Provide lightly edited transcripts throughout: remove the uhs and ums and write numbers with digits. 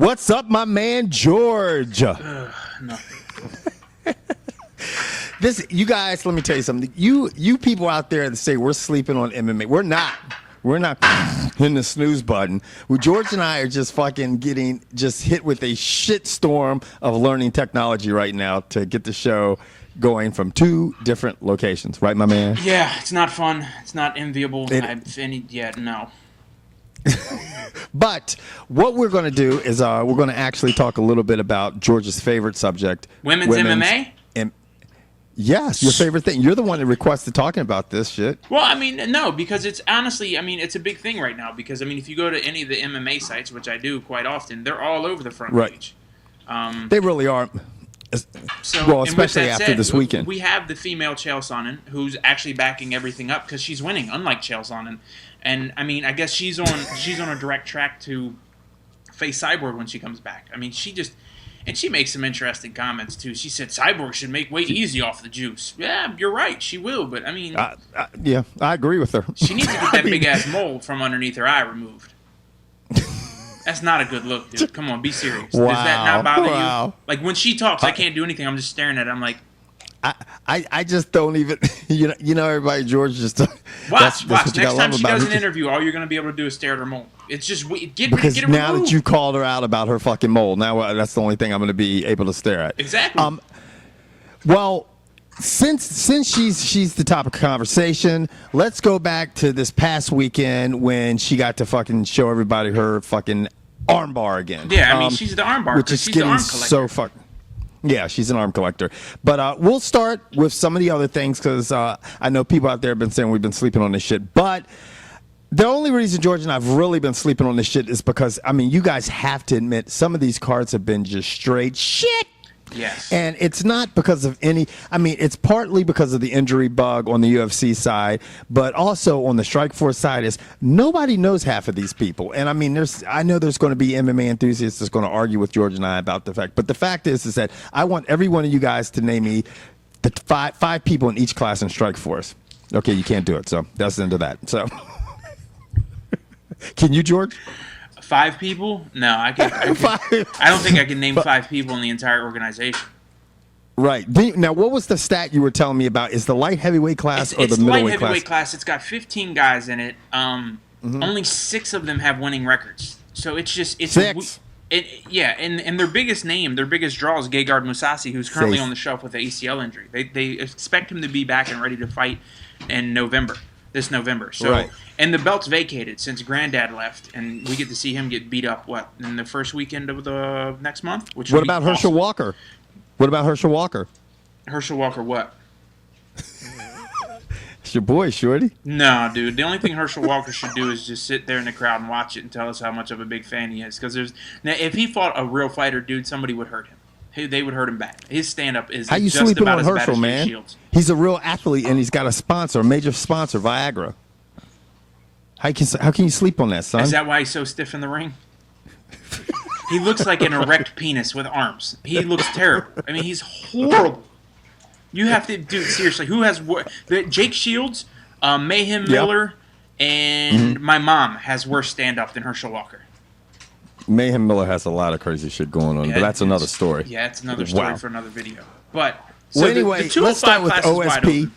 What's up, my man George? Nothing. You guys, let me tell you something. You people out there that say we're sleeping on MMA, we're not. We're not in the snooze button. Well, George and I are just fucking getting hit with a shitstorm of learning technology right now to get the show going from 2 different locations. Right, my man? Yeah, it's not fun. It's not enviable. No. But what we're going to do is we're going to actually talk a little bit about George's favorite subject. Women's MMA? Yes, your favorite thing. You're the one that requested talking about this shit. Well, I mean, no, because it's honestly, I mean, it's a big thing right now. Because, I mean, if you go to any of the MMA sites, which I do quite often, they're all over the front page. They really are. Well, especially after this weekend. We have the female Chael Sonnen, who's actually backing everything up because she's winning, unlike Chael Sonnen. And, I mean, I guess she's on a direct track to face Cyborg when she comes back. I mean, and she makes some interesting comments, too. She said Cyborg should make weight easy off the juice. Yeah, you're right. She will, but, I mean... yeah, I agree with her. She needs to get that big-ass mole from underneath her eye removed. That's not a good look, dude. Come on, be serious. Wow. Does that not bother you? Like, when she talks, I can't do anything. I'm just staring at her. I'm like... I just don't even... You know, everybody, George just... Watch. Next time she does an interview, all you're going to be able to do is stare at her mole. It's just... Get it now removed. that you called her out about her fucking mole, now that's the only thing I'm going to be able to stare at. Exactly. Well, since she's the topic of conversation, let's go back to this past weekend when she got to fucking show everybody her fucking armbar again. Yeah, I mean, she's the armbar. Which is she's getting the arm collector. so fucking... Yeah, she's an arm collector. But we'll start with some of the other things because I know people out there have been saying we've been sleeping on this shit. But the only reason George and I have really been sleeping on this shit is because, I mean, you guys have to admit some of these cards have been just straight shit. Yes. And it's not because of it's partly because of the injury bug on the UFC side, but also on the Strikeforce side is nobody knows half of these people. And I mean, I know there's going to be MMA enthusiasts that's going to argue with George and I about the fact, but the fact is that I want every one of you guys to name me the five people in each class in Strikeforce. Okay, you can't do it, so that's the end of that. So, can you, George? 5 people? No, I don't think I can name 5 people in the entire organization. Right. Now, what was the stat you were telling me about? Is the light heavyweight class or the middleweight class? It's light heavyweight class. It's got 15 guys in it. Only 6 of them have winning records. So it's 6. And their biggest name, their biggest draw is Gegard Mousasi, who's currently on the shelf with an ACL injury. They expect him to be back and ready to fight in this November. So, and the belt's vacated since Granddad left, and we get to see him get beat up, in the first weekend of the next month? What about Herschel Walker? What about Herschel Walker? Herschel Walker what? It's your boy, Shorty. No, dude. The only thing Herschel Walker should do is just sit there in the crowd and watch it and tell us how much of a big fan he is. Because if he fought a real fighter, dude, somebody would hurt him. They would hurt him bad. His stand-up is how you just sleeping about on as Herschel, bad as man? Shields. He's a real athlete, and he's got a major sponsor, Viagra. How can you sleep on that, son? Is that why he's so stiff in the ring? He looks like an erect penis with arms. He looks terrible. I mean, he's horrible. You have to, dude, seriously, who has Jake Shields, Mayhem Miller, and my mom has worse stand-up than Herschel Walker. Mayhem Miller has a lot of crazy shit going on, but that's another story. Yeah, it's another story for another video. But well, anyway, let's start with OSP.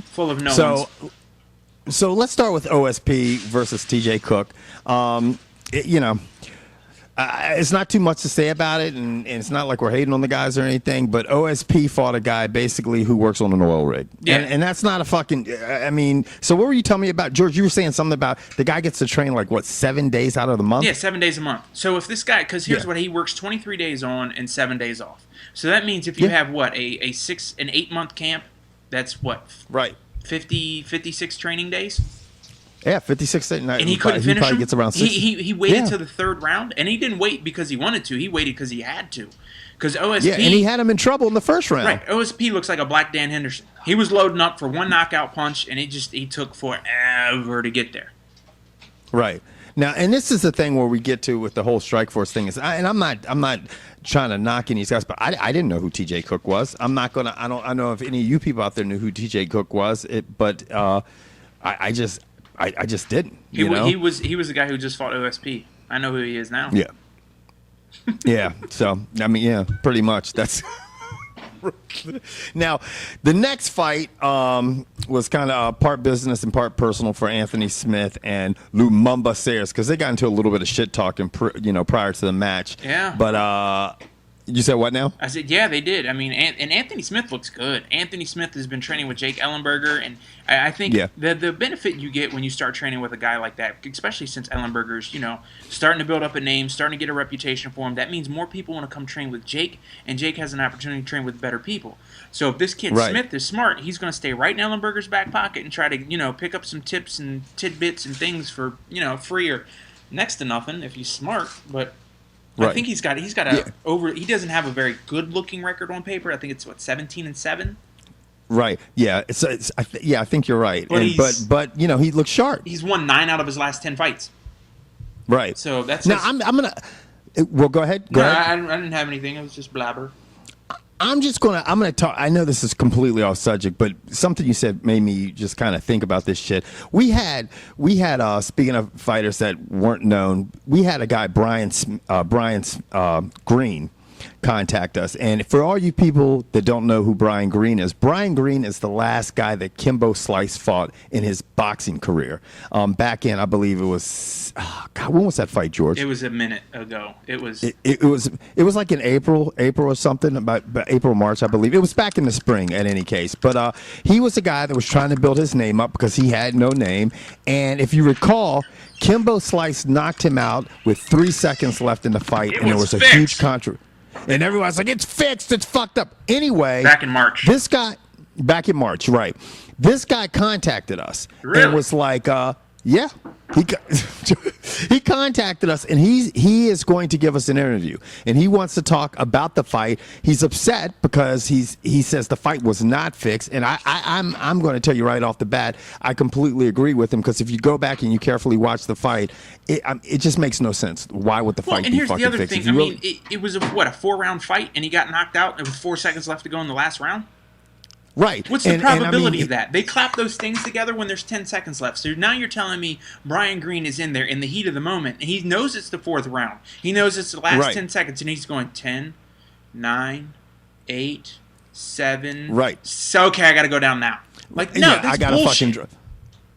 Full of no ones. So let's start with OSP versus TJ Cook. It's not too much to say about it, and it's not like we're hating on the guys or anything, but OSP fought a guy basically who works on an oil rig. Yeah. And that's not a fucking, so what were you telling me about, George? You were saying something about the guy gets to train 7 days out of the month? Yeah, 7 days a month. So if this guy, because here's what, he works 23 days on and 7 days off. So that means if you have an 8-month camp, that's what? Right. 56 training days? Yeah, 56. And he couldn't finish probably him? Gets around 60. He waited till the 3rd round, and he didn't wait because he wanted to. He waited because he had to. Because OSP... Yeah, and he had him in trouble in the first round. Right. OSP looks like a black Dan Henderson. He was loading up for one knockout punch, and he took forever to get there. Right. Now, and this is the thing where we get to with the whole Strikeforce thing. I'm not trying to knock any guys, but I didn't know who TJ Cook was. I'm not going to... I don't know if any of you people out there knew who TJ Cook was, but I just didn't. He was the guy who just fought OSP. I know who he is now. Yeah. Yeah. So I mean, yeah, pretty much. That's now the next fight was kind of part business and part personal for Anthony Smith and Lumumba Sayers because they got into a little bit of shit talking, prior to the match. Yeah. But you said what now? I said, yeah, they did. I mean, and Anthony Smith looks good. Anthony Smith has been training with Jake Ellenberger, and I think the benefit you get when you start training with a guy like that, especially since Ellenberger's, starting to build up a name, starting to get a reputation for him, that means more people want to come train with Jake, and Jake has an opportunity to train with better people. So if this kid Smith is smart, he's going to stay right in Ellenberger's back pocket and try to, pick up some tips and tidbits and things for, free or next to nothing if he's smart, but... Right. I think he's got he doesn't have a very good looking record on paper. I think it's 17-7. Right. Yeah. I think you're right. But he looks sharp. He's won 9 out of his last 10 fights. Right. So that's now. I'm gonna. Well, go ahead. Go ahead. I didn't have anything. It was just blabber. I'm gonna talk. I know this is completely off subject, but something you said made me just kind of think about this shit. We had speaking of fighters that weren't known, we had a guy Brian Green contact us. And for all you people that don't know who Brian Green is the last guy that Kimbo Slice fought in his boxing career. Back in, I believe it was, when was that fight, George? It was a minute ago. It was like in April or something, about April, March, I believe. It was back in the spring, at any case. But he was a guy that was trying to build his name up because he had no name. And if you recall, Kimbo Slice knocked him out with 3 seconds left in the fight, and there was a huge controversy. And everyone's like, it's fixed, it's fucked up. Anyway. Back in March. Back in March, right. This guy contacted us. Really? And was like, yeah. He contacted us, and he is going to give us an interview. And he wants to talk about the fight. He's upset because he says the fight was not fixed. And I'm going to tell you right off the bat, I completely agree with him, because if you go back and you carefully watch the fight, it just makes no sense. Why would the fight be fucking fixed? And here's the other thing. I mean, it was a 4-round fight, and he got knocked out with 4 seconds left to go in the last round? Right. What's the probability of that? They clap those things together when there's 10 seconds left. So now you're telling me Brian Green is in there in the heat of the moment. And he knows it's the 4th round. He knows it's the last 10 seconds, and he's going 10, 9, 8, 7. Right. So, okay, I got to go down now. Like, no, that's bullshit.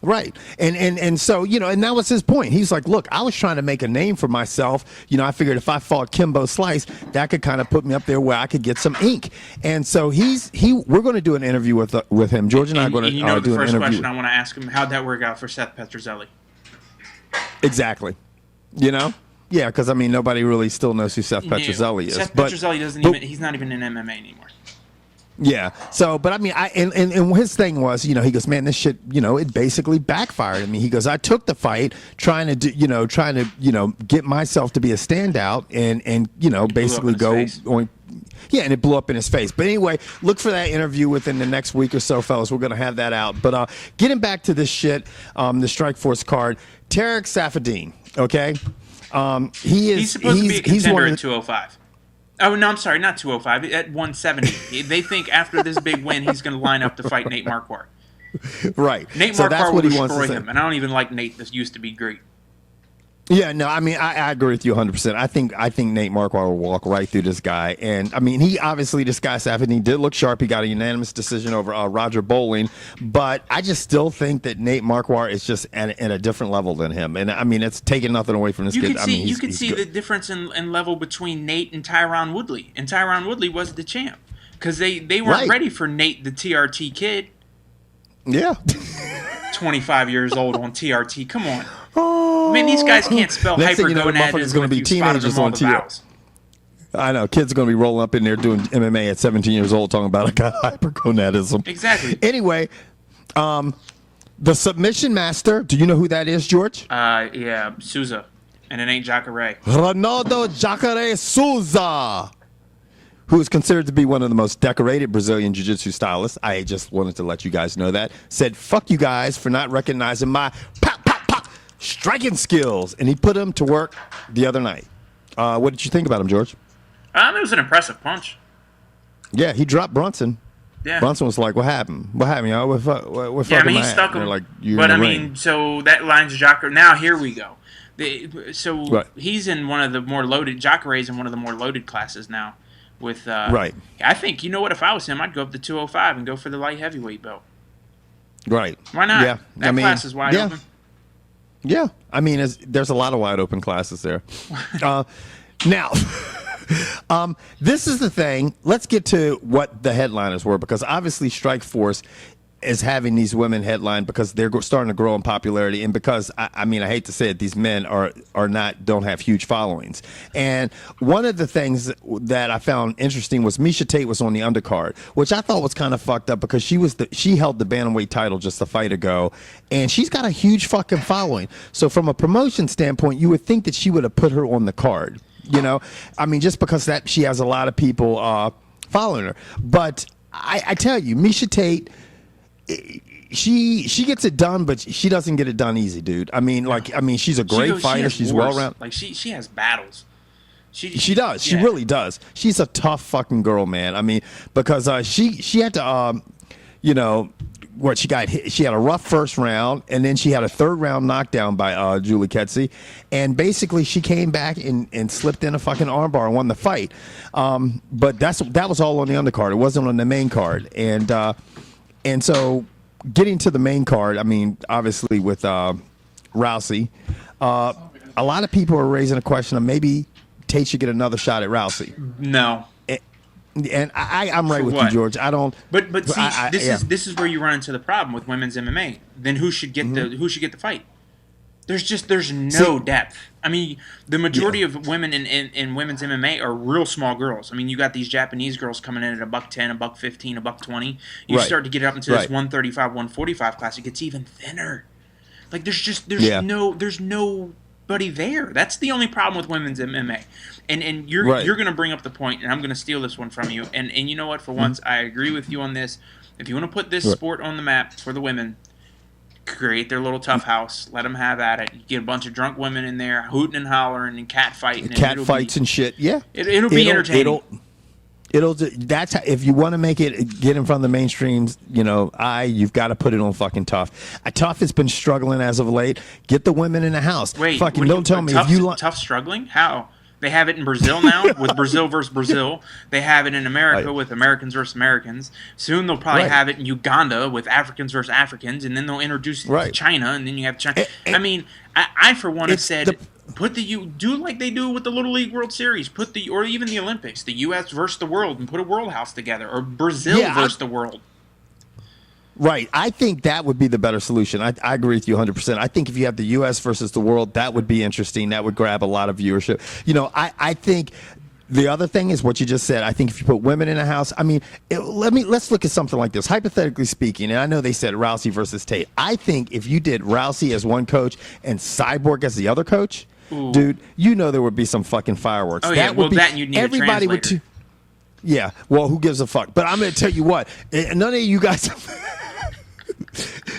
Right. And so, and that was his point. He's like, look, I was trying to make a name for myself. I figured if I fought Kimbo Slice, that could kind of put me up there where I could get some ink. And so we're going to do an interview with him. George and I are going to do an interview. The first question I want to ask him, how'd that work out for Seth Petrozelli? Exactly. Yeah, because, nobody really still knows who Seth Petrozelli is. Seth Petrozelli he's not even in MMA anymore. Yeah. So, but and his thing was, he goes, man, this shit, it basically backfired. He goes, I took the fight trying to get myself to be a standout and basically go on. Yeah, and it blew up in his face. But anyway, look for that interview within the next week or so, fellas. We're going to have that out. But getting back to this shit, the Strikeforce card, Tarec Saffediene, okay? He's supposed to be a contender at 205. Oh, no, I'm sorry, not 205, at 170. They think after this big win, he's going to line up to fight Nate Marquardt. Right. Nate Marquardt will destroy him, and I don't even like Nate. This used to be great. Yeah, no, I agree with you 100%. I think Nate Marquardt will walk right through this guy. And, he obviously, this guy, Saffediene, did look sharp. He got a unanimous decision over Roger Bowling. But I just still think that Nate Marquardt is just at a different level than him. And, it's taking nothing away from this kid. You could see the difference in level between Nate and Tyron Woodley. And Tyron Woodley was the champ. Because they weren't ready for Nate, the TRT kid. Yeah. 25 years old on TRT. Come on. These guys can't spell hypergonadism going to be teenagers on TRT. I know. Kids are going to be rolling up in there doing MMA at 17 years old talking about hypergonadism. Exactly. Anyway, the submission master, do you know who that is, George? Yeah, Souza. And it ain't Jacare. Ronaldo Jacare Souza, who is considered to be one of the most decorated Brazilian jiu-jitsu stylists. I just wanted to let you guys know that. Said, fuck you guys for not recognizing my striking skills. And he put him to work the other night. What did you think about him, George? It was an impressive punch. Yeah, he dropped Brunson. Yeah. Brunson was like, what happened? What happened, y'all? What he stuck him. Like, but, so that lines Jacare. Now, here we go. So he's in one of the more loaded. Jacare's in one of the more loaded classes now. With right. I think, you know what? If I was him, I'd go up to 205 and go for the light heavyweight belt. Right. Why not? Yeah. That class is wide open. Yeah. I mean, there's a lot of wide open classes there. Now, this is the thing. Let's get to what the headliners were, because obviously Strikeforce is having these women headline because they're starting to grow in popularity, and because I mean, I hate to say it, these men don't have huge followings. And one of the things that I found interesting was Miesha Tate was on the undercard, which I thought was kind of fucked up, because she held the bantamweight title just a fight ago, and she's got a huge fucking following. So from a promotion standpoint, you would think that she would have put her on the card. You know, I mean, just because that she has a lot of people following her. But I tell you, Miesha Tate, she gets it done, but she doesn't get it done easy, dude. I mean, she's a great fighter. She's well rounded. Like she has battles. She does. She really does. She's a tough fucking girl, man. I mean, because she had to what she got hit. She had a rough first round, and then she had a third round knockdown by Julie Kedzie, and basically she came back and slipped in a fucking armbar and won the fight. But that was all on the undercard. It wasn't on the main card, and so getting to the main card, I mean, obviously with Rousey, a lot of people are raising a question of maybe Tate should get another shot at Rousey. No. And I'm right with you, George. I don't. But see, this is where you run into the problem with women's MMA. Then who should get the fight? There's no depth. I mean, the majority of women in women's MMA are real small girls. I mean, you got these Japanese girls coming in at $110, $115, $120. You start to get up into this 135, 145 class, it gets even thinner. Like there's nobody there. That's the only problem with women's MMA. And you're gonna bring up the point, and I'm gonna steal this one from you. And you know what? For once, I agree with you on this. If you want to put this sport on the map for the women, create their little tough house. Let them have at it. You get a bunch of drunk women in there hooting and hollering and cat fighting. Cat fights and shit. Yeah, it'll be entertaining. That's how, if you want to make it get in front of the mainstreams, you've got to put it on fucking TUF. TUF has been struggling as of late. Get the women in the house. Wait, fucking don't tell me if you TUF struggling? How? They have it in Brazil now with Brazil versus Brazil. They have it in America with Americans versus Americans. Soon they'll probably have it in Uganda with Africans versus Africans, and then they'll introduce it to China, and then you have China. I mean, I for one have said do like they do with the Little League World Series, or even the Olympics, the U.S. versus the world, and put a world house together, or Brazil versus the world. Right. I think that would be the better solution. I agree with you 100%. I think if you have the U.S. versus the world, that would be interesting. That would grab a lot of viewership. I think the other thing is what you just said. I think if you put women in a house, I mean, let's look at something like this. Hypothetically speaking, and I know they said Rousey versus Tate. I think if you did Rousey as one coach and Cyborg as the other coach, dude, there would be some fucking fireworks. Oh, yeah. That you'd need everybody a translator. Yeah. Well, who gives a fuck? But I'm going to tell you what. None of you guys...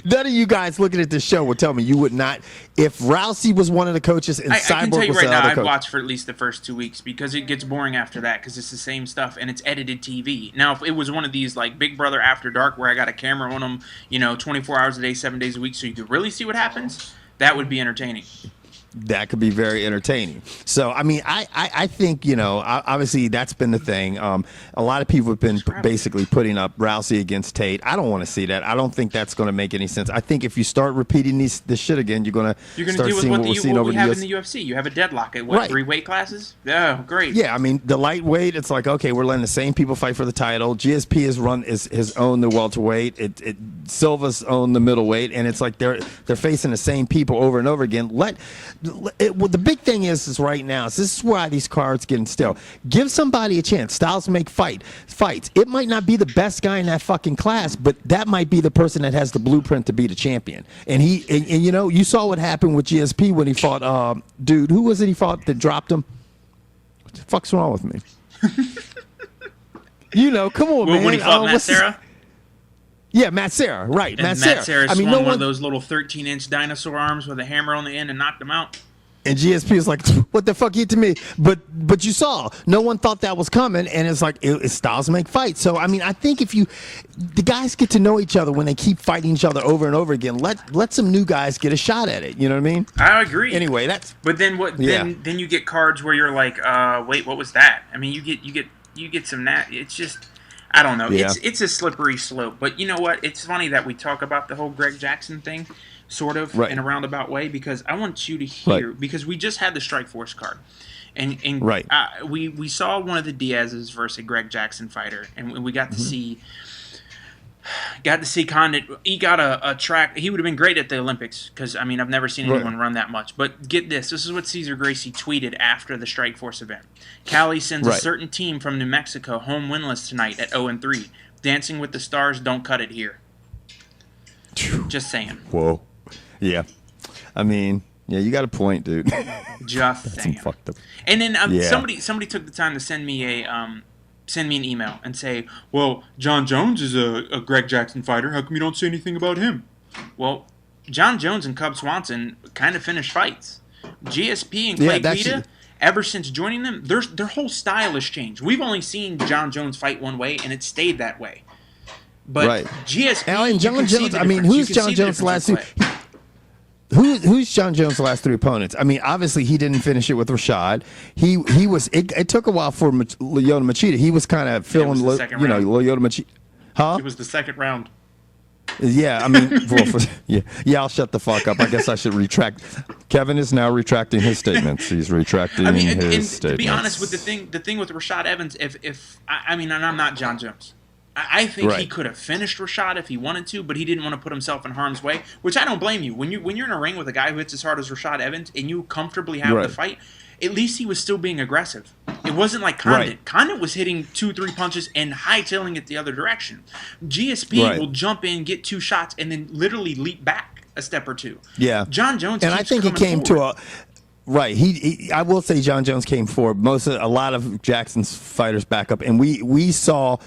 None of you guys looking at this show will tell me you would not. If Rousey was one of the coaches and Cyborg was the other coach. I'd watch for at least the first 2 weeks, because it gets boring after that, because it's the same stuff and it's edited TV. Now, if it was one of these like Big Brother After Dark where I got a camera on them, 24 hours a day, 7 days a week, so you could really see what happens, that would be entertaining. That could be very entertaining. So, I mean, I think, obviously that's been the thing. A lot of people have been basically putting up Rousey against Tate. I don't want to see that. I don't think that's going to make any sense. I think if you start repeating this shit again, you're going to start seeing what we're seeing over the UFC. What we have in the UFC. You have a deadlock at 3 weight classes? Oh, great. Yeah, I mean, the lightweight, it's like, okay, we're letting the same people fight for the title. GSP has owned the welterweight. Silva's owned the middleweight, and it's like they're facing the same people over and over again. The big thing is right now, this is why these cards getting still. Give somebody a chance. Styles make fights. It might not be the best guy in that fucking class, but that might be the person that has the blueprint to be the champion. And you saw what happened with GSP when he fought, who was it he fought that dropped him? What the fuck's wrong with me? Come on, man. When he fought Matt Serra? Yeah, Matt Serra, right. And Matt Serra swung one of those little 13-inch dinosaur arms with a hammer on the end and knocked him out. And GSP was like, "What the fuck you to me?" But you saw, no one thought that was coming, and it's like it's styles make fights. So I mean, I think if the guys get to know each other when they keep fighting each other over and over again, let some new guys get a shot at it. You know what I mean? I agree. Anyway, that's. But then what? Yeah. Then you get cards where you're like, wait, what was that? I mean, you get some It's just. I don't know. Yeah. It's a slippery slope. But you know what? It's funny that we talk about the whole Greg Jackson thing, sort of, right. in a roundabout way, because I want you to hear, because we just had the Strikeforce card. And right. We saw one of the Diaz's versus a Greg Jackson fighter, and we got to see Condit. He got a track. He would have been great at the Olympics because, I mean, I've never seen anyone run that much. But get this. This is what Cesar Gracie tweeted after the Strikeforce event. Cali sends a certain team from New Mexico home winless tonight at 0-3. Dancing with the Stars, don't cut it here. Just saying. Whoa. Yeah. I mean, yeah, you got a point, dude. Just saying. Fucked up. And then somebody took the time to send me an email and say, well, John Jones is a Greg Jackson fighter. How come you don't say anything about him? Well, John Jones and Cub Swanson kind of finished fights. GSP and Clay Guida, ever since joining them, their whole style has changed. We've only seen John Jones fight one way, and it stayed that way. But GSP, and John Jones, I mean, who's John Jones' last two? Who's John Jones' last three opponents? I mean, obviously he didn't finish it with Rashad. He was. It took a while for Lyoto Machida. He was kind of filling, Lyoto Machida. Huh? It was the second round. Yeah, I mean, I'll shut the fuck up. I guess I should retract. Kevin is now retracting his statements. He's retracting his statements. To be honest with the thing with Rashad Evans, and I'm not John Jones. I think he could have finished Rashad if he wanted to, but he didn't want to put himself in harm's way, which I don't blame you. When you're in a ring with a guy who hits as hard as Rashad Evans and you comfortably have the fight, at least he was still being aggressive. It wasn't like Condit. Right. Condit was hitting 2-3 punches and hightailing it the other direction. GSP will jump in, get 2 shots, and then literally leap back a step or two. Yeah. John Jones and I think he came forward. Right. I will say John Jones came forward. A lot of Jackson's fighters back up, and we saw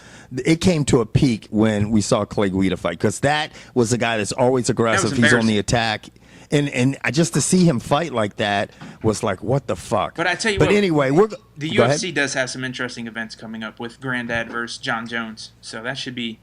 it came to a peak when we saw Clay Guida fight, because that was a guy that's always aggressive. He's on the attack. And just to see him fight like that was like, what the fuck? But I tell you what. But anyway, the UFC does have some interesting events coming up with Grandad versus John Jones, so that should be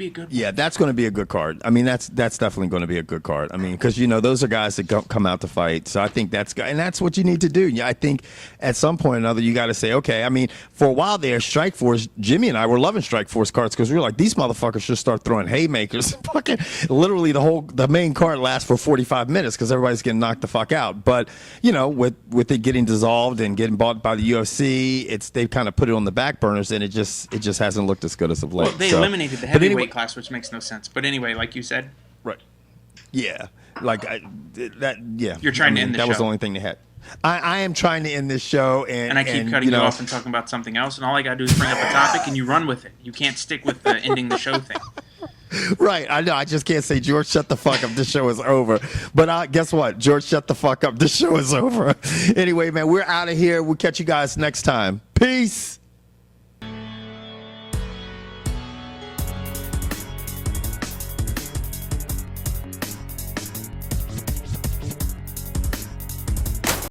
a good one. Yeah, that's going to be a good card. I mean, that's definitely going to be a good card. I mean, because those are guys that come out to fight. So I think that's what you need to do. Yeah, I think at some point or another you got to say, okay. I mean, for a while there, Strikeforce, Jimmy and I were loving Strikeforce cards because we were like, these motherfuckers should start throwing haymakers. Fucking literally the main card lasts for 45 minutes because everybody's getting knocked the fuck out. But with it getting dissolved and getting bought by the UFC, they've kind of put it on the back burners, and it just hasn't looked as good as of late. Well, they eliminated the heavyweight weight class, which makes no sense. But anyway, like you said, right? Yeah, Yeah, you're trying to end the show. That was the only thing they had. I am trying to end this show, and I keep cutting you off and talking about something else, and all I gotta do is bring up a topic, and you run with it. You can't stick with the ending the show thing. Right, I know. I just can't say, George, shut the fuck up. This show is over. But guess what? George, shut the fuck up. This show is over. Anyway, man, we're out of here. We'll catch you guys next time. Peace.